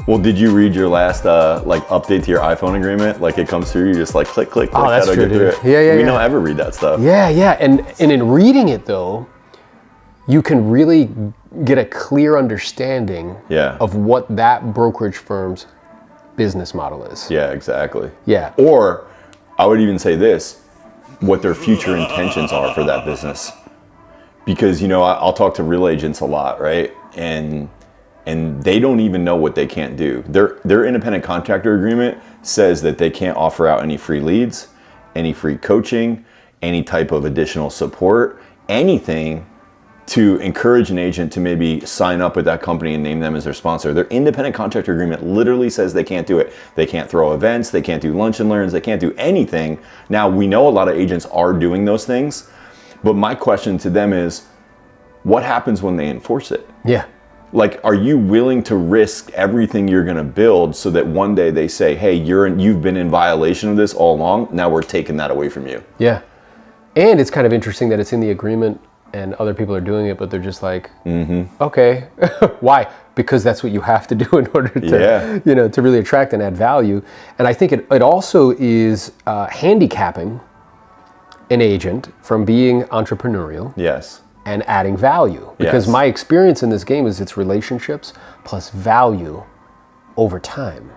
Well, did you read your last like update to your iPhone agreement? Like it comes through, you just like click, click, click. Oh, that's true, dude. We don't ever read that stuff. Yeah. And in reading it though, you can really get a clear understanding of what that brokerage firm's business model is. Yeah, exactly. Yeah. Or I would even say this, what their future intentions are for that business. Because, you know, I'll talk to real agents a lot, right? And they don't even know what they can't do. Their independent contractor agreement says that they can't offer out any free leads, any free coaching, any type of additional support, anything to encourage an agent to maybe sign up with that company and name them as their sponsor. Their independent contractor agreement literally says they can't do it. They can't throw events, they can't do lunch and learns, they can't do anything. Now, we know a lot of agents are doing those things, but my question to them is, what happens when they enforce it? Yeah. Like, are you willing to risk everything you're gonna build so that one day they say, hey, you've been in violation of this all along, now we're taking that away from you? Yeah. And it's kind of interesting that it's in the agreement and other people are doing it, but they're just like, okay, why? Because that's what you have to do in order to, you know, to really attract and add value. And I think it also is handicapping an agent from being entrepreneurial. Yes. And adding value. Because my experience in this game is it's relationships plus value over time.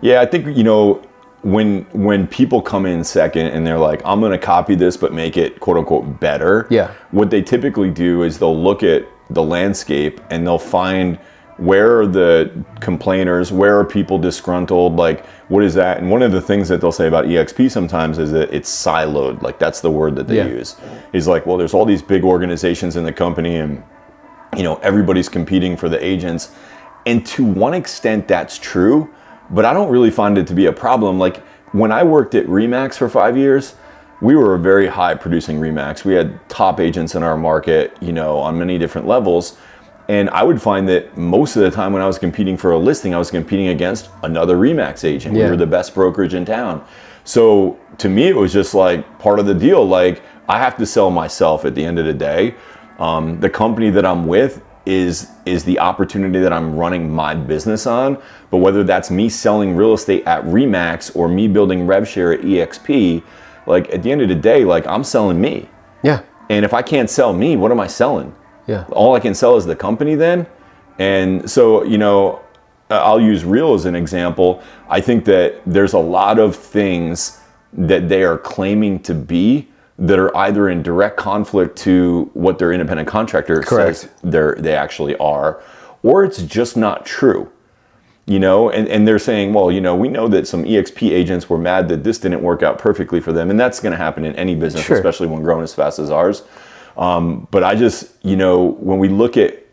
Yeah, I think, you know, when people come in second and they're like, I'm going to copy this but make it quote unquote better. Yeah. What they typically do is they'll look at the landscape and they'll find where are the complainers, where are people disgruntled, like what is that? And one of the things that they'll say about eXp sometimes is that it's siloed, like that's the word that they use. He's like, well, there's all these big organizations in the company and, you know, everybody's competing for the agents. And to one extent that's true, but I don't really find it to be a problem. Like when I worked at Remax for 5 years, we were a very high producing Remax. We had top agents in our market, you know, on many different levels. And I would find that most of the time when I was competing for a listing, I was competing against another Remax agent. We were the best brokerage in town. So to me, it was just like part of the deal. Like I have to sell myself at the end of the day. The company that I'm with is the opportunity that I'm running my business on. But whether that's me selling real estate at Remax or me building rev share at EXP, like at the end of the day, like I'm selling me. Yeah. And if I can't sell me, what am I selling? Yeah. All I can sell is the company then. And so, you know, I'll use Real as an example. I think that there's a lot of things that they are claiming to be that are either in direct conflict to what their independent contractor says they actually are, or it's just not true. You know, and they're saying, well, you know, we know that some EXP agents were mad that this didn't work out perfectly for them. And that's going to happen in any business, especially when growing as fast as ours. But I just, you know, when we look at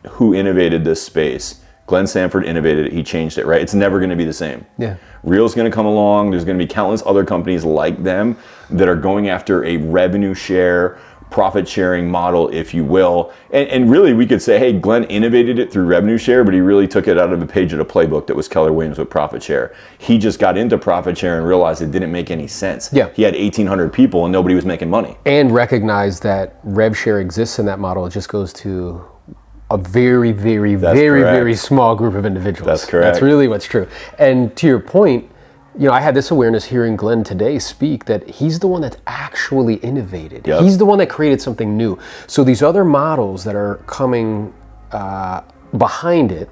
who innovated this space, Glenn Sanford innovated it. He changed it, right? It's never going to be the same. Yeah. Real's going to come along. There's going to be countless other companies like them that are going after a revenue share, profit sharing model, if you will. And really, we could say, hey, Glenn innovated it through revenue share, but he really took it out of a page of the playbook that was Keller Williams with profit share. He just got into profit share and realized it didn't make any sense. Yeah. He had 1,800 people and nobody was making money. And recognized that rev share exists in that model. It just goes to a very, very, very small group of individuals. That's correct. That's really what's true. And to your point, you know, I had this awareness hearing Glenn today speak that he's the one that's actually innovated. Yep. He's the one that created something new. So these other models that are coming behind it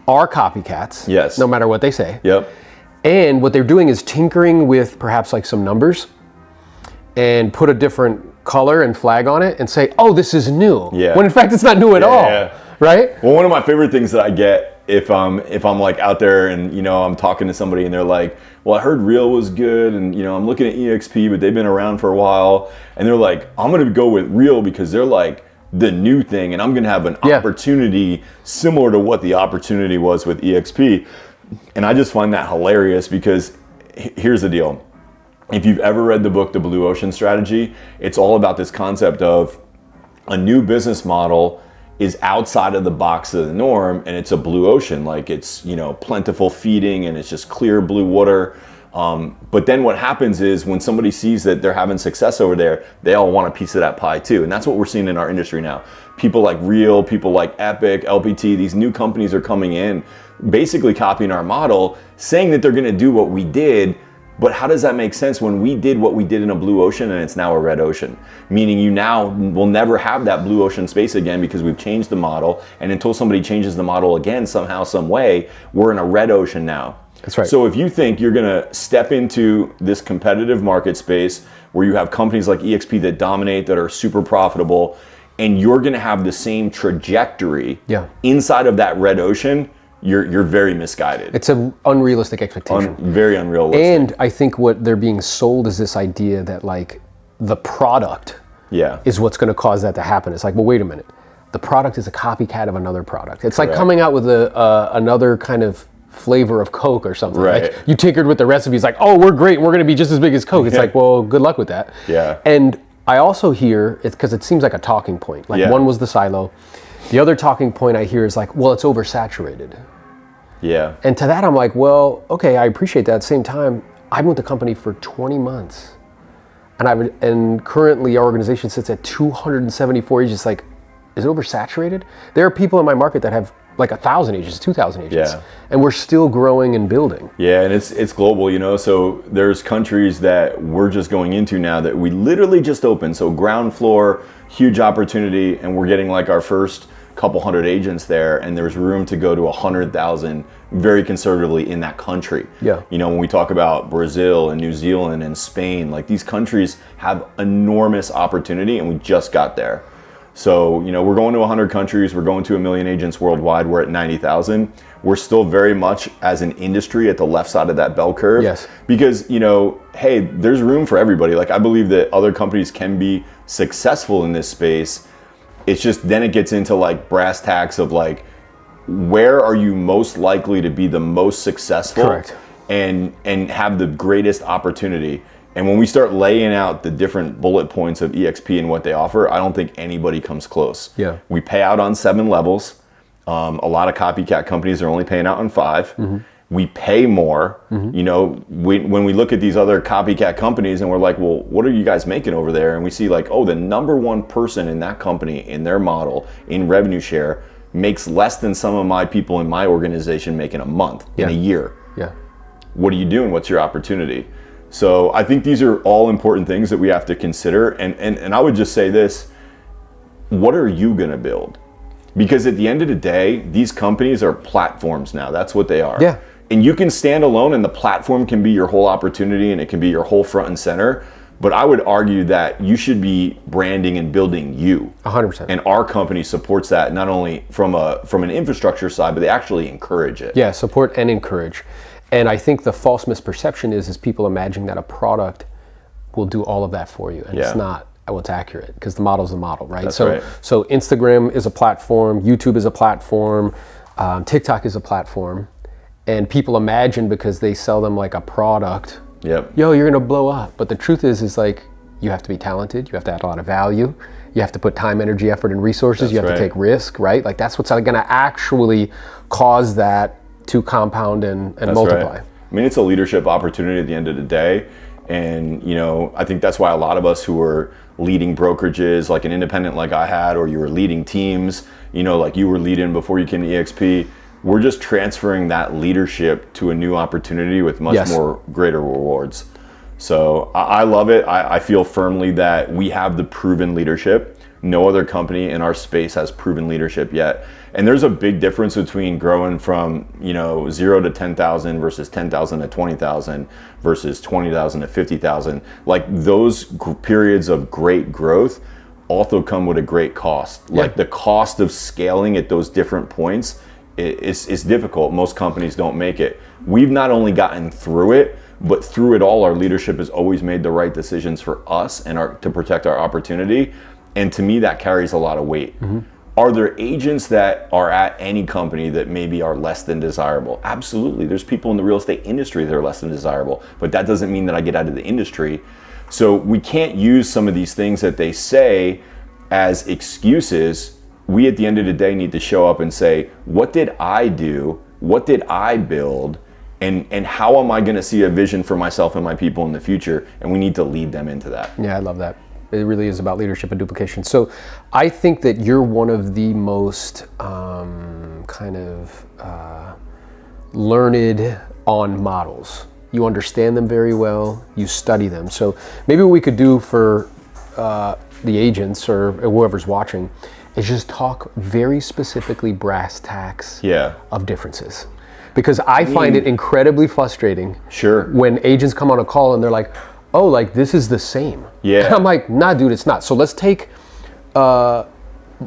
are copycats. Yes. No matter what they say. Yep. And what they're doing is tinkering with perhaps like some numbers and put a different color and flag on it and say, oh, this is new. Yeah. When in fact it's not new at all. Yeah. Right? Well, one of my favorite things that I get if I'm like out there and, you know, I'm talking to somebody and they're like, well, I heard Real was good and, you know, I'm looking at EXP, but they've been around for a while. And they're like, I'm going to go with Real because they're like the new thing and I'm going to have an opportunity similar to what the opportunity was with EXP. And I just find that hilarious because here's the deal. If you've ever read the book, The Blue Ocean Strategy, it's all about this concept of a new business model is outside of the box of the norm and it's a blue ocean, like it's, you know, plentiful feeding and it's just clear blue water. But then what happens is when somebody sees that they're having success over there, they all want a piece of that pie too. And that's what we're seeing in our industry now. People like Real, people like Epic, LPT, these new companies are coming in, basically copying our model, saying that they're gonna do what we did. But how does that make sense when we did what we did in a blue ocean and it's now a red ocean? Meaning you now will never have that blue ocean space again because we've changed the model. And until somebody changes the model again, somehow, some way, we're in a red ocean now. That's right. So if you think you're gonna step into this competitive market space where you have companies like eXp that dominate, that are super profitable, and you're gonna have the same trajectory inside of that red ocean, you're very misguided. It's an unrealistic expectation. Very unrealistic. And I think what they're being sold is this idea that like the product is what's going to cause that to happen. It's like, well, wait a minute. The product is a copycat of another product. It's like coming out with another kind of flavor of Coke or something. Right. Like you tinkered with the recipe. It's like, oh, we're great. We're going to be just as big as Coke. It's like, well, good luck with that. Yeah. And I also hear, it's because it seems like a talking point. Like one was the silo. The other talking point I hear is like, well, it's oversaturated. Yeah. And to that, I'm like, well, okay, I appreciate that. At the same time, I've been with the company for 20 months. And currently our organization sits at 274 agents. Like, is it oversaturated? There are people in my market that have like 1,000 agents, 2,000 agents. Yeah. And we're still growing and building. Yeah, and it's global, you know, so there's countries that we're just going into now that we literally just opened. So ground floor, huge opportunity, and we're getting like our first couple hundred agents there, and there's room to go to 100,000 very conservatively in that country. Yeah. You know, when we talk about Brazil and New Zealand and Spain, like these countries have enormous opportunity and we just got there. So, you know, we're going to 100 countries, we're going to 1 million agents worldwide, we're at 90,000. We're still very much as an industry at the left side of that bell curve. Yes. Because, you know, hey, there's room for everybody. Like I believe that other companies can be successful in this space. It's just then it gets into like brass tacks of like, where are you most likely to be the most successful? Correct. And have the greatest opportunity. And when we start laying out the different bullet points of eXp and what they offer, I don't think anybody comes close. Yeah. We pay out on 7 levels. A lot of copycat companies are only paying out on 5. Mm-hmm. We pay more. Mm-hmm. You know, when we look at these other copycat companies and we're like, well, what are you guys making over there? And we see like, oh, the number one person in that company, in their model, in revenue share, makes less than some of my people in my organization make in a month, in a year. Yeah. What are you doing? What's your opportunity? So I think these are all important things that we have to consider. And I would just say this, what are you gonna build? Because at the end of the day, these companies are platforms now. That's what they are. Yeah. And you can stand alone and the platform can be your whole opportunity and it can be your whole front and center. But I would argue that you should be branding and building you. 100%. And our company supports that not only from an infrastructure side, but they actually encourage it. Yeah, support and encourage. And I think the false misperception is people imagining that a product will do all of that for you. And it's not. Well, it's accurate because the model's the model, right? That's so, right. So Instagram is a platform, YouTube is a platform, TikTok is a platform. And people imagine because they sell them like a product, Yep. yo, you're gonna blow up. But the truth is like, you have to be talented, you have to add a lot of value, you have to put time, energy, effort, and resources, you have to take risk, right? Like that's what's gonna actually cause that to compound and multiply. Right. I mean, it's a leadership opportunity at the end of the day. And, you know, I think that's why a lot of us who are leading brokerages, like an independent like I had, or you were leading teams, you know, like you were leading before you came to eXp, we're just transferring that leadership to a new opportunity with much more greater rewards. So I love it. I feel firmly that we have the proven leadership. No other company in our space has proven leadership yet. And there's a big difference between growing from, you know, 0 to 10,000 versus 10,000 to 20,000 versus 20,000 to 50,000. Like those periods of great growth also come with a great cost. Like the cost of scaling at those different points is difficult. Most companies don't make it. We've not only gotten through it, but through it all, our leadership has always made the right decisions for us and to protect our opportunity. And to me, that carries a lot of weight. Mm-hmm. Are there agents that are at any company that maybe are less than desirable? Absolutely. There's people in the real estate industry that are less than desirable, but that doesn't mean that I get out of the industry. So we can't use some of these things that they say as excuses. We, at the end of the day, need to show up and say, what did I do? What did I build? And how am I going to see a vision for myself and my people in the future? And we need to lead them into that. Yeah, I love that. It really is about leadership and duplication. So I think that you're one of the most learned on models. You understand them very well, you study them. So maybe what we could do for the agents or whoever's watching is just talk very specifically brass tacks of differences. Because I find it incredibly frustrating when agents come on a call and they're like, oh, like this is the same. Yeah. And I'm like, nah, dude, it's not. So let's take on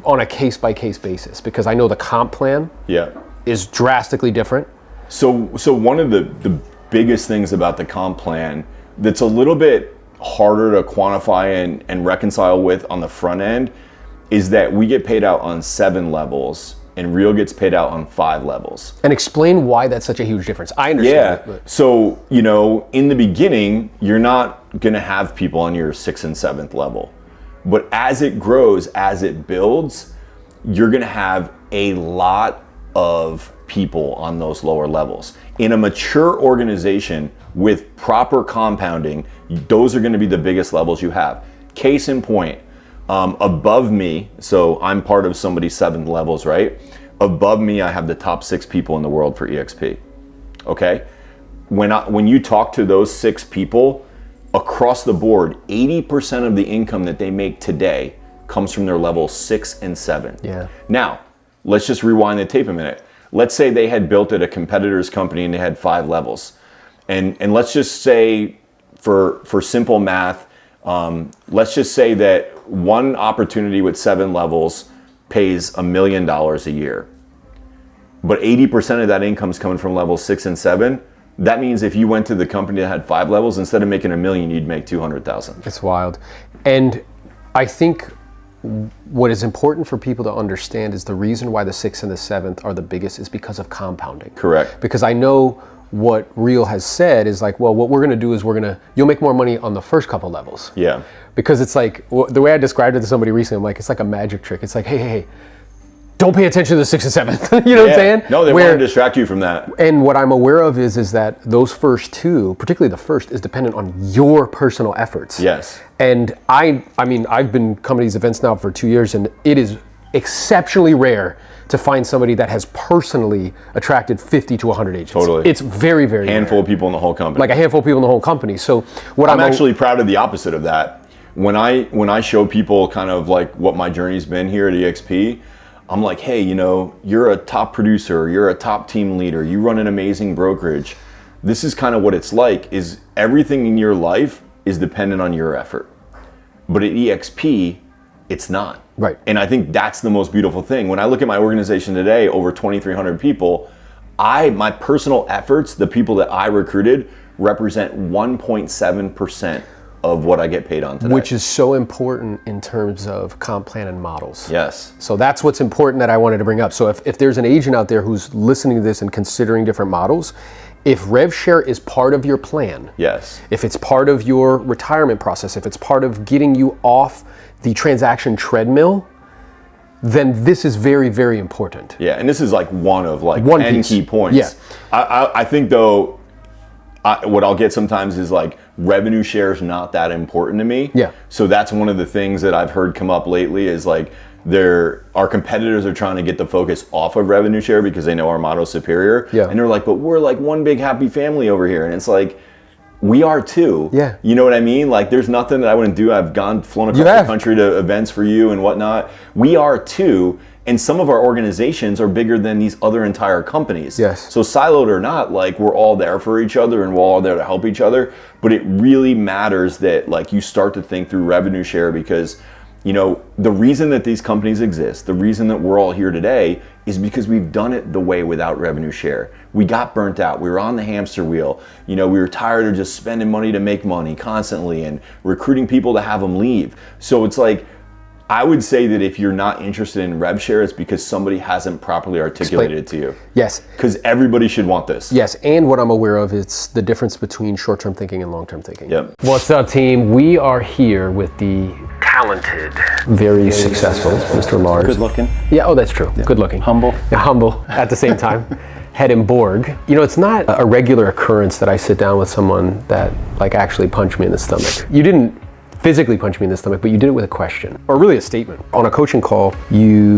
a case-by-case basis, because I know the comp plan is drastically different. So one of the biggest things about the comp plan that's a little bit harder to quantify and reconcile with on the front end is that we get paid out on 7 levels and Real gets paid out on 5 levels. And explain why that's such a huge difference. I understand. Yeah. So, you know, in the beginning, you're not going to have people on your 6th and 7th level. But as it grows, as it builds, you're going to have a lot of people on those lower levels. In a mature organization with proper compounding, those are going to be the biggest levels you have. Case in point, above me, so I'm part of somebody's 7th levels, right? Above me, I have the top 6 people in the world for eXp. Okay? When you talk to those 6 people, across the board, 80% of the income that they make today comes from their levels 6 and 7. Yeah. Now, let's just rewind the tape a minute. Let's say they had built at a competitor's company and they had 5 levels. And let's just say, for simple math, let's just say that one opportunity with 7 levels pays $1 million a year. But 80% of that income is coming from levels 6 and 7. That means if you went to the company that had 5 levels, instead of making $1 million, you'd make 200,000. It's wild. And I think what is important for people to understand is the reason why the 6th and the 7th are the biggest is because of compounding. Correct. Because I know what Real has said is like, well, what we're going to do is you'll make more money on the first couple levels. Yeah. Because it's like, the way I described it to somebody recently, I'm like, it's like a magic trick. It's like, hey, don't pay attention to the 6th and 7th. You know what I'm saying? No, they want to distract you from that. And what I'm aware of is that those first 2, particularly the first, is dependent on your personal efforts. Yes. And I mean, I've been coming to these events now for 2 years, and it is exceptionally rare to find somebody that has personally attracted 50 to 100 agents. Totally. It's very, very Handful rare. of people in the whole company. Like a handful of people in the whole company. So what I'm actually proud of the opposite of that. When I show people kind of like what my journey's been here at eXp, I'm like, hey, you know, you're a top producer, you're a top team leader, you run an amazing brokerage. This is kind of what it's like, is everything in your life is dependent on your effort. But at eXp, it's not. Right. And I think that's the most beautiful thing. When I look at my organization today, over 2,300 people, my personal efforts, the people that I recruited, represent 1.7% of what I get paid on today. Which is so important in terms of comp plan and models. Yes. So that's what's important that I wanted to bring up. So if there's an agent out there who's listening to this and considering different models, if rev share is part of your plan, yes, if it's part of your retirement process, if it's part of getting you off the transaction treadmill, then this is very, very important. Yeah, and this is like one of like one 10 piece. key points. Yeah. I think though, what I'll get sometimes is like revenue share is not that important to me. Yeah. So that's one of the things that I've heard come up lately is like our competitors are trying to get the focus off of revenue share because they know our model is superior. Yeah. And they're like, but we're like one big happy family over here. And it's like, we are too. Yeah. You know what I mean? Like there's nothing that I wouldn't do. I've flown across the country to events for you and whatnot. We are too. And some of our organizations are bigger than these other entire companies. Yes. So siloed or not, like we're all there for each other and we're all there to help each other. But it really matters that like you start to think through revenue share because, you know, the reason that these companies exist, the reason that we're all here today is because we've done it the way without revenue share. We got burnt out. We were on the hamster wheel. You know, we were tired of just spending money to make money constantly and recruiting people to have them leave. So it's like, I would say that if you're not interested in rev share, it's because somebody hasn't properly articulated it to you. Yes. Because everybody should want this. Yes, and what I'm aware of is the difference between short-term thinking and long-term thinking. Yep. What's up, team? We are here with the talented, very successful Mr. Lars. Good looking. Yeah, oh, that's true. Yeah. Good looking. Humble. Yeah, humble at the same time. Head and Borg. You know, it's not a regular occurrence that I sit down with someone that like actually punched me in the stomach. You didn't physically punch me in the stomach, but you did it with a question, or really a statement. On a coaching call, you